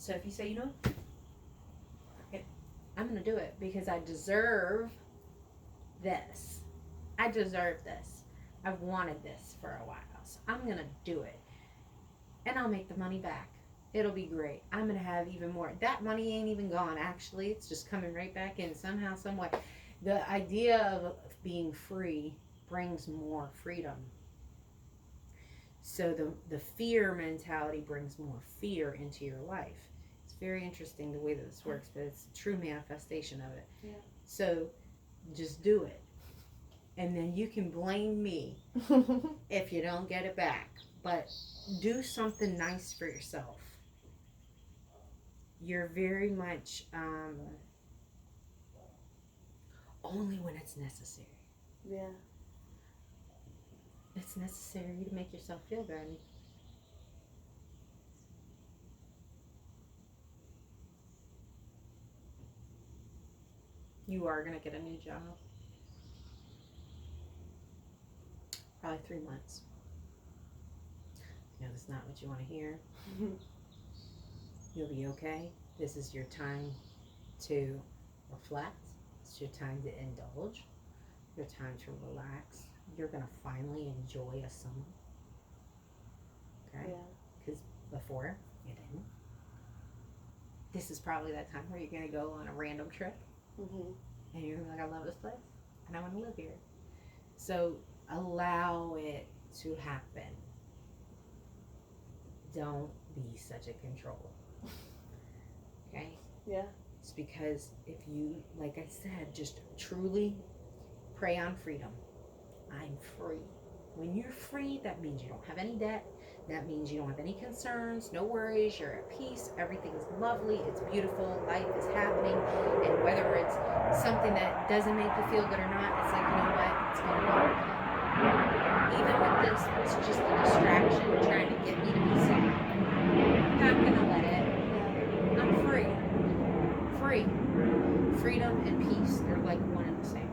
So if you say, you know, I'm going to do it because I deserve this. I deserve this. I've wanted this for a while. So I'm going to do it. And I'll make the money back. It'll be great. I'm going to have even more. That money ain't even gone, actually. It's just coming right back in somehow, some way. The idea of being free brings more freedom. So the fear mentality brings more fear into your life. It's very interesting the way that this works, but it's a true manifestation of it. Yeah. So just do it. And then you can blame me if you don't get it back. But do something nice for yourself. You're very much only when it's necessary. Yeah. It's necessary to make yourself feel good. You are going to get a new job. Probably 3 months. You know, that's not what you want to hear. You'll be okay. This is your time to reflect. It's your time to indulge. Your time to relax. You're going to finally enjoy a summer. Okay? Yeah. Because before, you didn't. This is probably that time where you're going to go on a random trip. Mm-hmm. And you're going to be like, I love this place. And I want to live here. So allow it to happen. Don't be such a control. Okay? Yeah. It's because if you, like I said, just truly pray on freedom. I'm free. When you're free, that means you don't have any debt. That means you don't have any concerns, no worries. You're at peace. Everything is lovely. It's beautiful. Life is happening. And whether it's something that doesn't make you feel good or not, it's like, you know what? It's going to work. Even with this, it's just a distraction trying to get me to be sad. I'm not going to let it. I'm free. Free. Freedom and peace, they're like one and the same.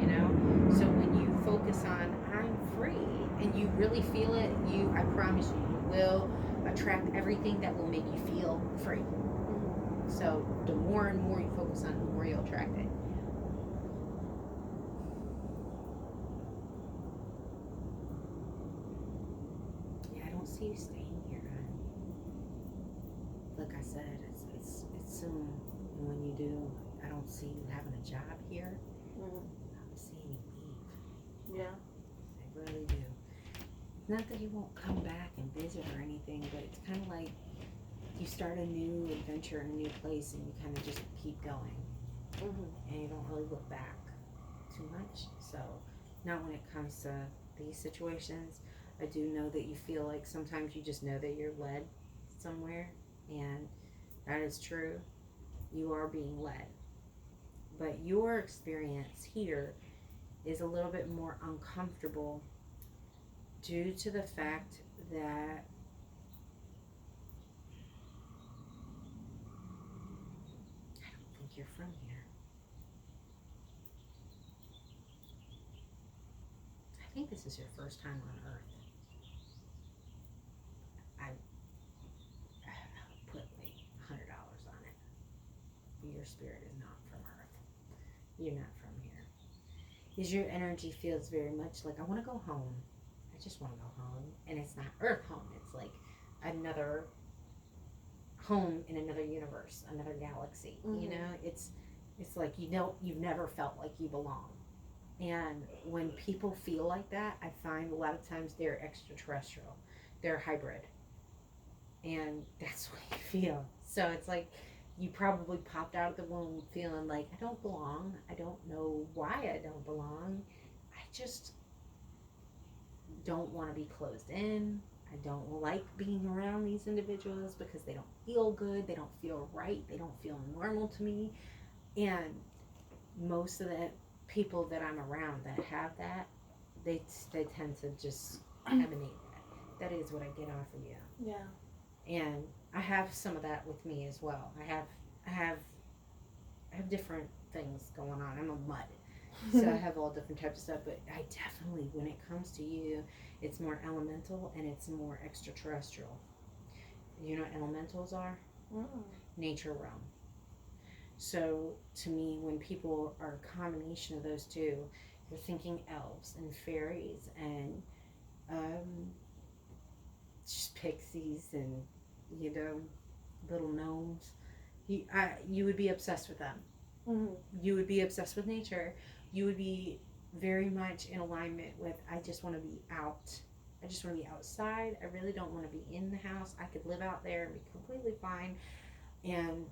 You know? So when you focus on I'm free and you really feel it, I promise you will attract everything that will make you feel free. So the more and more you focus on it, the more you'll attract it. Yeah, I don't see you staying here, hon. Like I said, it's soon. And when you do, I don't see you having a job here. I'm seeing you leave. Yeah. I really do. Not that you won't come back and visit or anything, but it's kind of like you start a new adventure in a new place and you kind of just keep going. And you don't really look back too much. So, not when it comes to these situations. I do know that you feel like sometimes you just know that you're led somewhere, and that is true. You are being led. But your experience here is a little bit more uncomfortable due to the fact that I don't think you're from here. I think this is your first time on Earth. I put like $100 on it. Your spirit is not from Earth. You're not from here. Is your energy feels very much like I want to go home. I just want to go home, and it's not Earth home. It's like another home in another universe, another galaxy. You know, it's like you've never felt like you belong. And when people feel like that, I find a lot of times they're extraterrestrial, they're hybrid, and that's what you feel. So it's like you probably popped out of the womb feeling like I don't belong. I don't know why I don't belong. I just don't want to be closed in. I don't like being around these individuals because they don't feel good. They don't feel right. They don't feel normal to me. And most of the people that I'm around that have that, they tend to just emanate that. That is what I get off of you. Yeah. And I have some of that with me as well. I have different things going on. I'm a mud. So I have all different types of stuff, but I definitely, when it comes to you, it's more elemental and it's more extraterrestrial. You know what elementals are? Mm. Nature realm. So to me, when people are a combination of those two, you're thinking elves and fairies and um, just pixies and you know little gnomes. You would be obsessed with them. Mm-hmm. You would be obsessed with nature. You would be very much in alignment with I just want to be out. I just want to be outside. I really don't want to be in the house. I could live out there and be completely fine and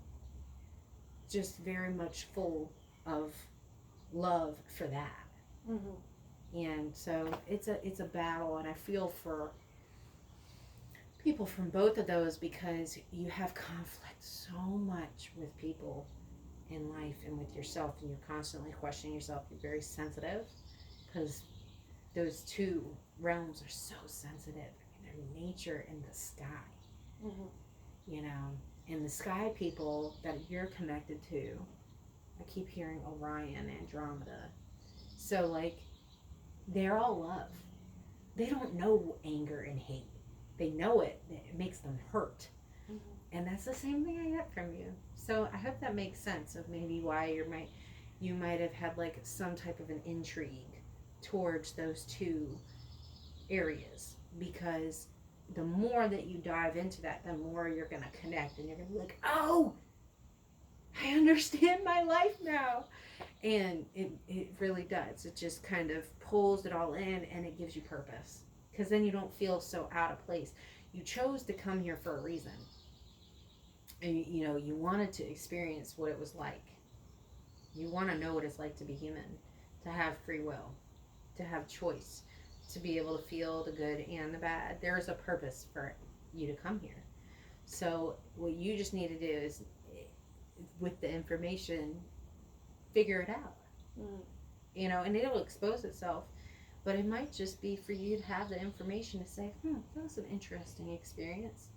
just very much full of love for that. Mm-hmm. And so it's a battle and I feel for people from both of those because you have conflict so much with people in life and with yourself and you're constantly questioning yourself. You're very sensitive because those two realms are so sensitive. I mean, they're nature and the sky, Mm-hmm. you know, and the sky people that you're connected to. I keep hearing Orion, Andromeda. So, like, they're all love. They don't know anger and hate. They know it. It makes them hurt. Mm-hmm. And that's the same thing I get from you. So I hope that makes sense of maybe why you might have had like some type of an intrigue towards those two areas because the more that you dive into that, the more you're gonna connect and you're gonna be like, oh, I understand my life now. And it really does. It just kind of pulls it all in and it gives you purpose. Because then you don't feel so out of place. You chose to come here for a reason. And you know, you wanted to experience what it was like. You want to know what it's like to be human, to have free will, to have choice, to be able to feel the good and the bad. There is a purpose for you to come here. So, what you just need to do is, with the information, figure it out. Mm-hmm. You know, and it'll expose itself. But it might just be for you to have the information to say, that was an interesting experience.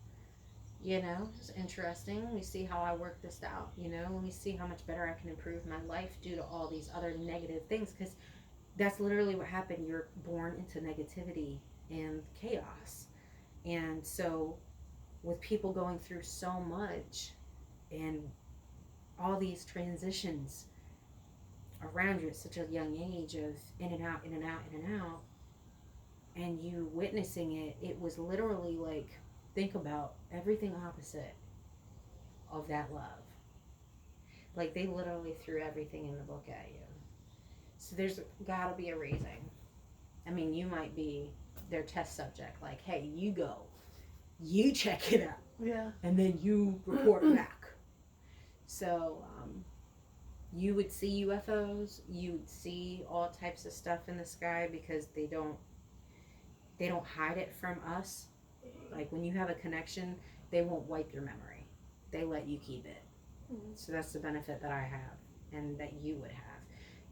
You know, it's interesting. Let me see how I work this out. You know, let me see how much better I can improve my life due to all these other negative things. Because that's literally what happened. You're born into negativity and chaos. And so, with people going through so much and all these transitions around you at such a young age of in and out, in and out, in and out, and you witnessing it, it was literally like, think about everything opposite of that love. Like they literally threw everything in the book at you. So there's gotta be a reason. I mean, you might be their test subject. Like, hey, you go, you check it out, Yeah. and then you report back. So you would see UFOs. You would see all types of stuff in the sky because they don't hide it from us. Like when you have a connection, they won't wipe your memory. They let you keep it. Mm-hmm. So that's the benefit that I have and that you would have.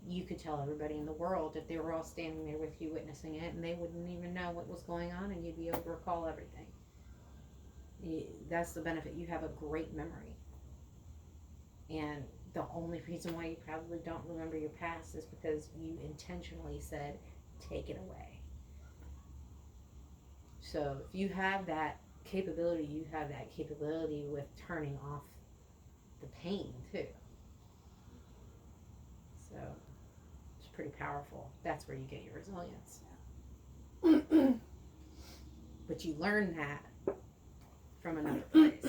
You could tell everybody in the world if they were all standing there with you witnessing it and they wouldn't even know what was going on and you'd be able to recall everything. That's the benefit. You have a great memory. And the only reason why you probably don't remember your past is because you intentionally said, take it away. So if you have that capability, you have that capability with turning off the pain too. So it's pretty powerful. That's where you get your resilience. But you learn that from another place.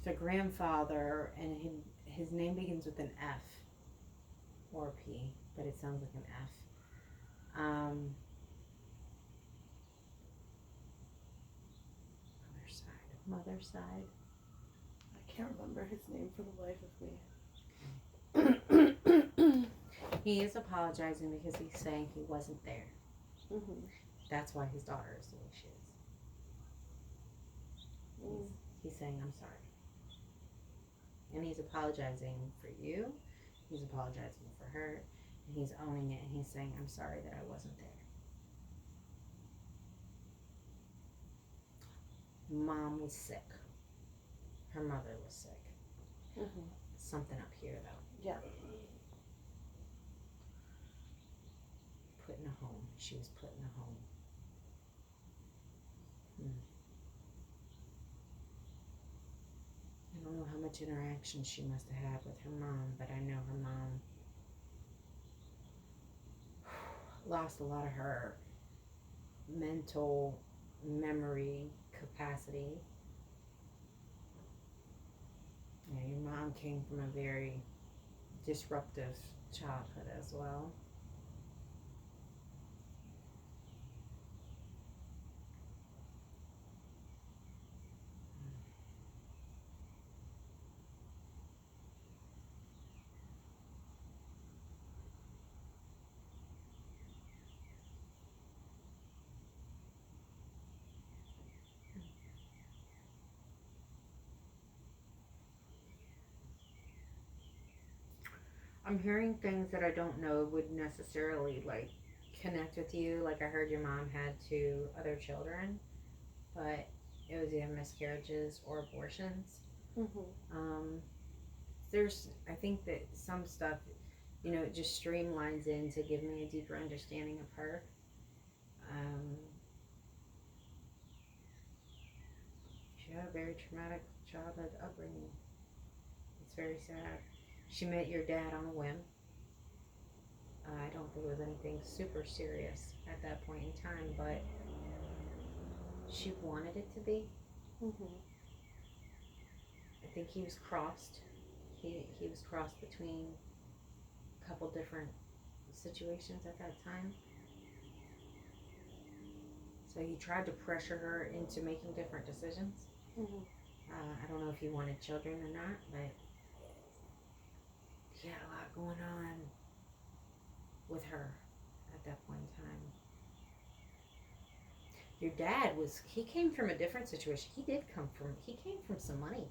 So grandfather, and his name begins with an F or a P, but it sounds like an F. Mother's side. I can't remember his name for the life of me. He is apologizing because he's saying he wasn't there. Mm-hmm. That's why his daughter is the way she is. He's saying, I'm sorry. And he's apologizing for you. He's apologizing for her. And he's owning it. And he's saying, I'm sorry that I wasn't there. Mom was sick. Her mother was sick. Mm-hmm. Something up here, though. Yeah. Put in a home. she was put in a home. I don't know how much interaction she must have had with her mom, but I know her mom lost a lot of her mental memory capacity. Yeah, your mom came from a very disruptive childhood as well. I'm hearing things that I don't know would necessarily like connect with you. Like I heard your mom had 2 other children, but it was either miscarriages or abortions. Um, I think that some stuff, it just streamlines in to give me a deeper understanding of her. Um, she had a very traumatic childhood upbringing. It's very sad. She met your dad on a whim. I don't think it was anything super serious at that point in time, but she wanted it to be. I think he was crossed. He was crossed between a couple different situations at that time. So he tried to pressure her into making different decisions. I don't know if he wanted children or not, but he had a lot going on with her at that point in time. Your dad he came from a different situation. He came from some money.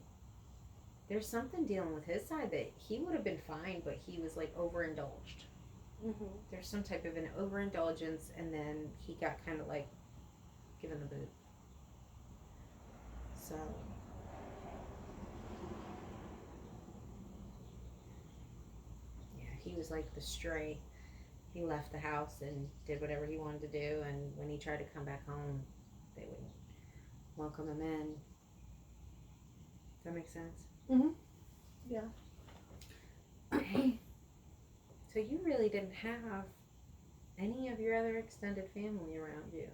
There's something dealing with his side that he would have been fine, but he was like overindulged. There's some type of an overindulgence, and then he got kind of like given the boot. So yeah, he was like the stray. He left the house and did whatever he wanted to do, and when he tried to come back home, they wouldn't welcome him in. Does that make sense? Yeah. Okay. So you really didn't have any of your other extended family around you.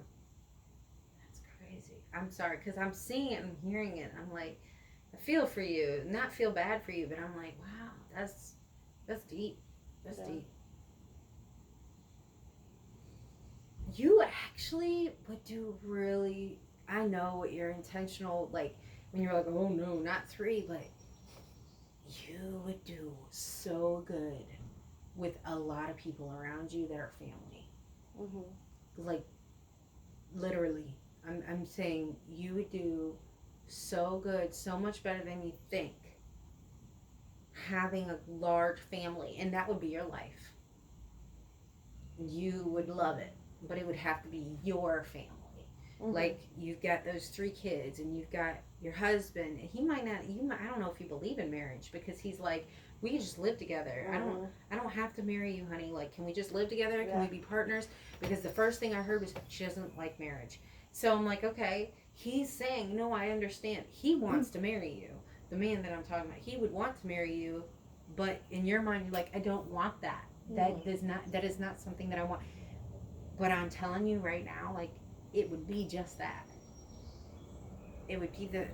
That's crazy. I'm sorry, because I'm seeing it and hearing it. I'm like, I feel for you. Not feel bad for you, but I'm like, wow, that's deep. That's deep. You actually would do really, I know what your intentional, like, when you're like, oh no, not 3, but you would do so good with a lot of people around you that are family. Like, literally, I'm saying you would do so good, so much better than you think, having a large family, and that would be your life. You would love it, but it would have to be your family. Like, you've got those 3 kids, and you've got your husband, and he might not, I don't know if you believe in marriage, because he's like, we can just live together. I don't have to marry you, honey. Like, can we just live together? Can we be partners? Because the first thing I heard was she doesn't like marriage. So I'm like, okay, he's saying, no, I understand. He wants to marry you. The man that I'm talking about, he would want to marry you, but in your mind, you're like, I don't want that. That is not something that I want. But I'm telling you right now, like, it would be just that. It would be the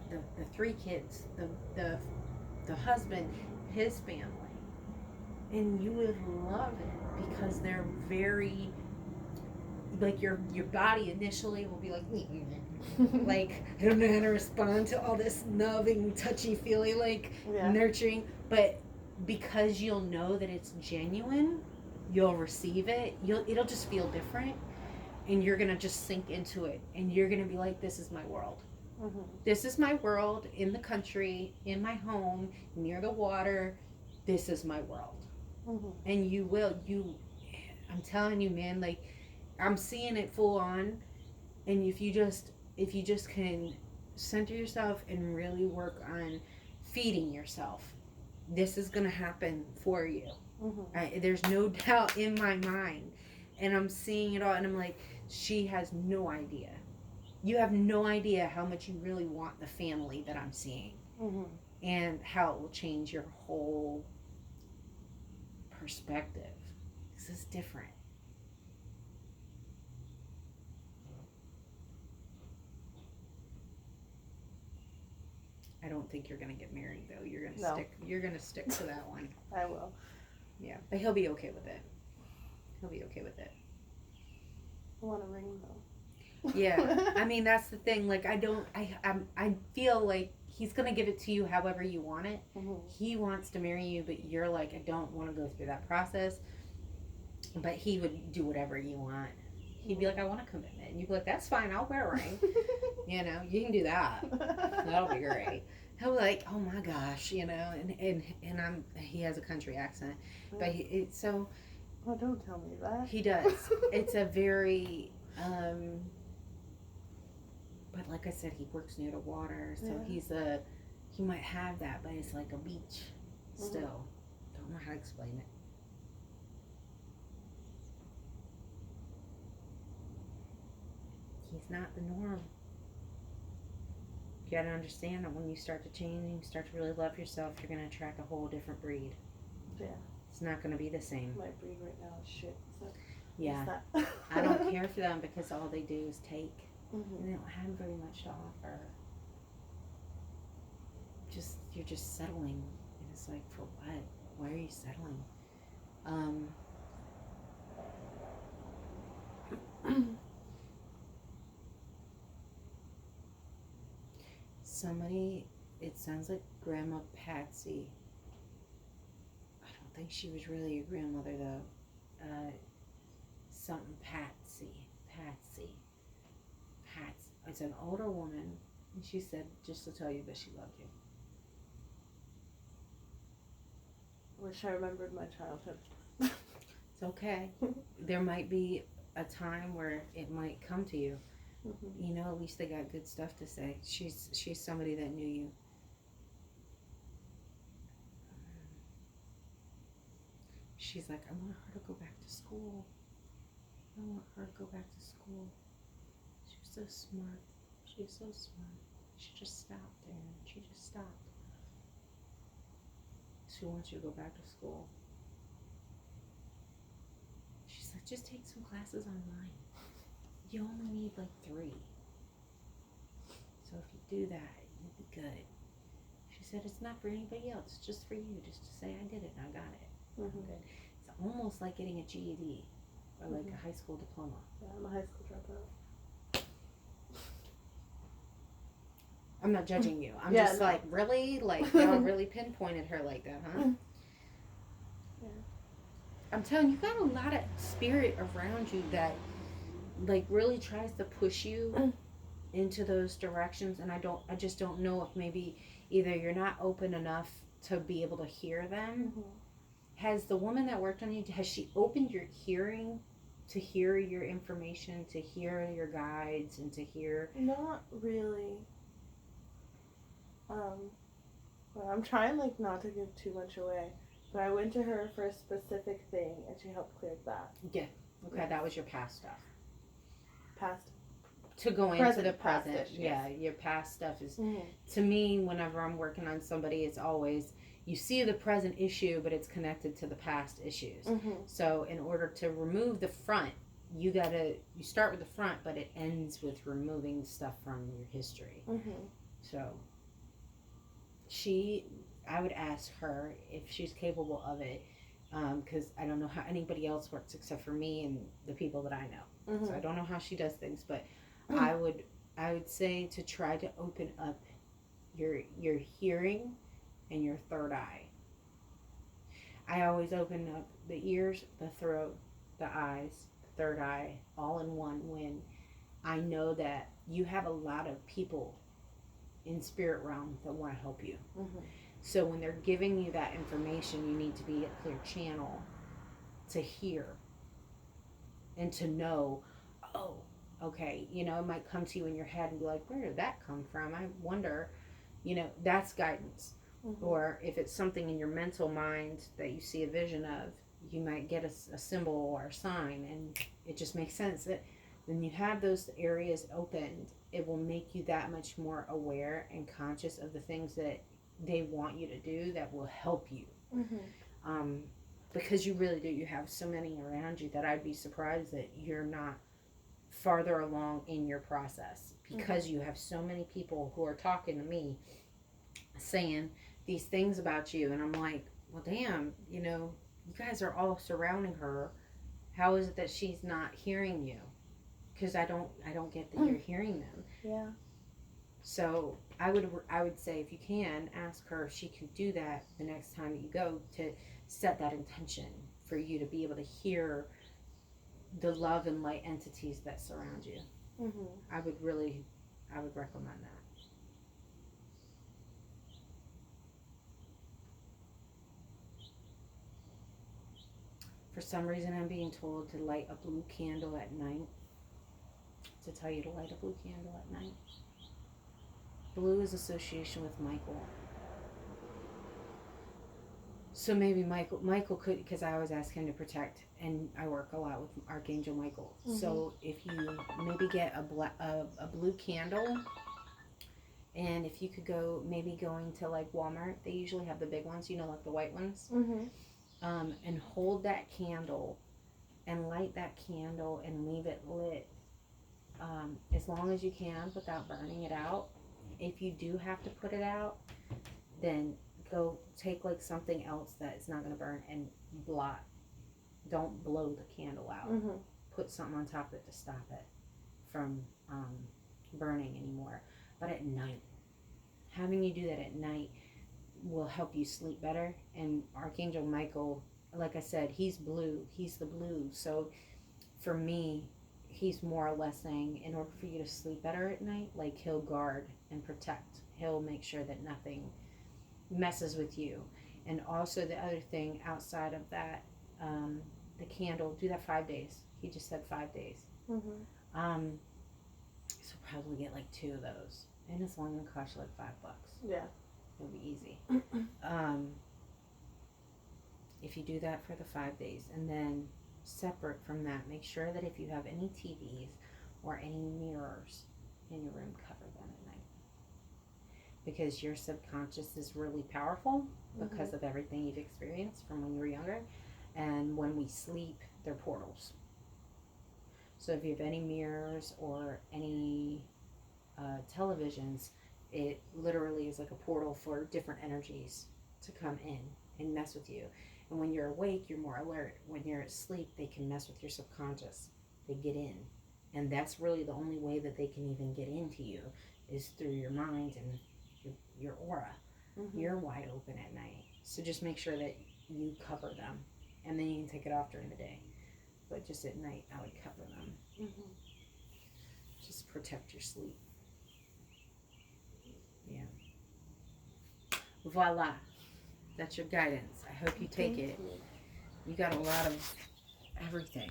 3 kids, the husband, his family, and you would love it because they're very, like, your body initially will be like, like, I don't know how to respond to all this loving, touchy feely, like, nurturing, but because you'll know that it's genuine, you'll receive it. It'll just feel different, and you're gonna just sink into it, and you're gonna be like, this is my world. This is my world, in the country, in my home, near the water. This is my world. And you will. I'm telling you, man, like, I'm seeing it full on. And if you just can center yourself and really work on feeding yourself, this is gonna happen for you. There's no doubt in my mind and I'm seeing it all, and I'm like, she has no idea. You have no idea how much you really want the family that I'm seeing, and how it will change your whole perspective. This is different. I don't think you're gonna get married though. You're gonna No. stick. You're gonna stick to that one. I will. Yeah, but he'll be okay with it. He'll be okay with it. I want a ring though. Yeah, I mean that's the thing. Like I feel like he's gonna give it to you however you want it. He wants to marry you, but you're like, I don't want to go through that process. But he would do whatever you want. He'd be like, I want a commitment. And you'd be like, that's fine. I'll wear a ring. You know, you can do that. That'll be great. He'll be like, oh my gosh, you know, and he has a country accent, but so. Oh, don't tell me that. He does. It's a very, but like I said, he works near the water, so he might have that, but it's like a beach still. Don't know how to explain it. He's not the norm. You gotta understand that when you start to change and you start to really love yourself, you're gonna attract a whole different breed. Yeah. It's not gonna be the same. My breed right now is shit. So Yeah. I don't care for them because all they do is take. And they don't have very much to offer. You're just settling. And it's like, for what? Why are you settling? Somebody, it sounds like Grandma Patsy. I don't think she was really a grandmother though. Something Patsy. It's an older woman, and she said just to tell you that she loved you. Wish I remembered my childhood. It's okay. There might be a time where it might come to you. You know, at least they got good stuff to say. She's somebody that knew you. She's like, I want her to go back to school. I want her to go back to school. She was so smart. She was so smart. She just stopped there. She just stopped. She wants you to go back to school. She's like, just take some classes online. You only need like 3. So if you do that, you'll be good. She said, it's not for anybody else. It's just for you. Just to say, I did it and I got it. Good. It's almost like getting a GED or like a high school diploma. Yeah, I'm a high school dropout. I'm not judging you. I'm just like, really? Like, y'all really pinpointed her like that, huh? Yeah. I'm telling you, you got a lot of spirit around you that like really tries to push you into those directions, and I just don't know if maybe either you're not open enough to be able to hear them. Has the woman that worked on you, has she opened your hearing to hear your information, to hear your guides, and to hear? Not really. Well, I'm trying like not to give too much away, but I went to her for a specific thing, and she helped clear that. Yeah. Okay, that was your past stuff. Past. To go into the past present. issues. Yeah, your past stuff is, to me, whenever I'm working on somebody, it's always, you see the present issue, but it's connected to the past issues. So in order to remove the front, you start with the front, but it ends with removing stuff from your history. So I would ask her if she's capable of it, because I don't know how anybody else works except for me and the people that I know. So I don't know how she does things, but I would say to try to open up your hearing and your third eye. I always open up the ears, the throat, the eyes, the third eye, all in one, when I know that you have a lot of people in spirit realm that want to help you. So when they're giving you that information, you need to be a clear channel to hear and to know, oh, okay, you know, it might come to you in your head and be like, where did that come from? I wonder, you know, that's guidance. Or if it's something in your mental mind that you see a vision of, you might get a symbol or a sign, and it just makes sense that when you have those areas opened, it will make you that much more aware and conscious of the things that they want you to do that will help you. Mm-hmm. Because you really do. You have so many around you that I'd be surprised that you're not farther along in your process, because you have so many people who are talking to me saying these things about you, and I'm like, well, damn, you know, you guys are all surrounding her. How is it that she's not hearing you? Because I don't get that you're hearing them. Yeah. So I would say, if you can, ask her if she can do that the next time that you go, to set that intention for you to be able to hear the love and light entities that surround you. Mm-hmm. I would recommend that. For some reason, I'm being told to light a blue candle at night. To tell you to light a blue candle at night. Blue is association with Michael. So maybe Michael could, because I always ask him to protect, and I work a lot with Archangel Michael. Mm-hmm. So if you maybe get a blue candle, and if you could going to like Walmart, they usually have the big ones, you know, like the white ones. Mm-hmm. And hold that candle, and light that candle, and leave it lit as long as you can without burning it out. If you do have to put it out, then go take like something else that's not going to burn and blot. Don't blow the candle out. Mm-hmm. Put something on top of it to stop it from burning anymore. But at night, having you do that at night will help you sleep better. And Archangel Michael, like I said, he's blue. He's the blue. So for me, he's more or less saying, in order for you to sleep better at night, like, he'll guard and protect. He'll make sure that nothing messes with you. And also the other thing outside of that, the candle, do that 5 days. He just said 5 days. Mm-hmm. So probably get like 2 of those, and it's only gonna cost you like $5. Yeah. It'll be easy. If you do that for the 5 days, and then separate from that, make sure that if you have any TVs or any mirrors in your room, cover them at night, because your subconscious is really powerful because of everything you've experienced from when you were younger. And when we sleep, they're portals. So if you have any mirrors or any televisions, it literally is like a portal for different energies to come in and mess with you. And when you're awake, you're more alert. When you're asleep, they can mess with your subconscious. They get in. And that's really the only way that they can even get into you, is through your mind and your aura. Mm-hmm. You're wide open at night. So just make sure that you cover them. And then you can take it off during the day. But just at night, I would cover them. Mm-hmm. Just protect your sleep. Yeah. Voila. That's your guidance. I hope you take it. You got a lot of everything.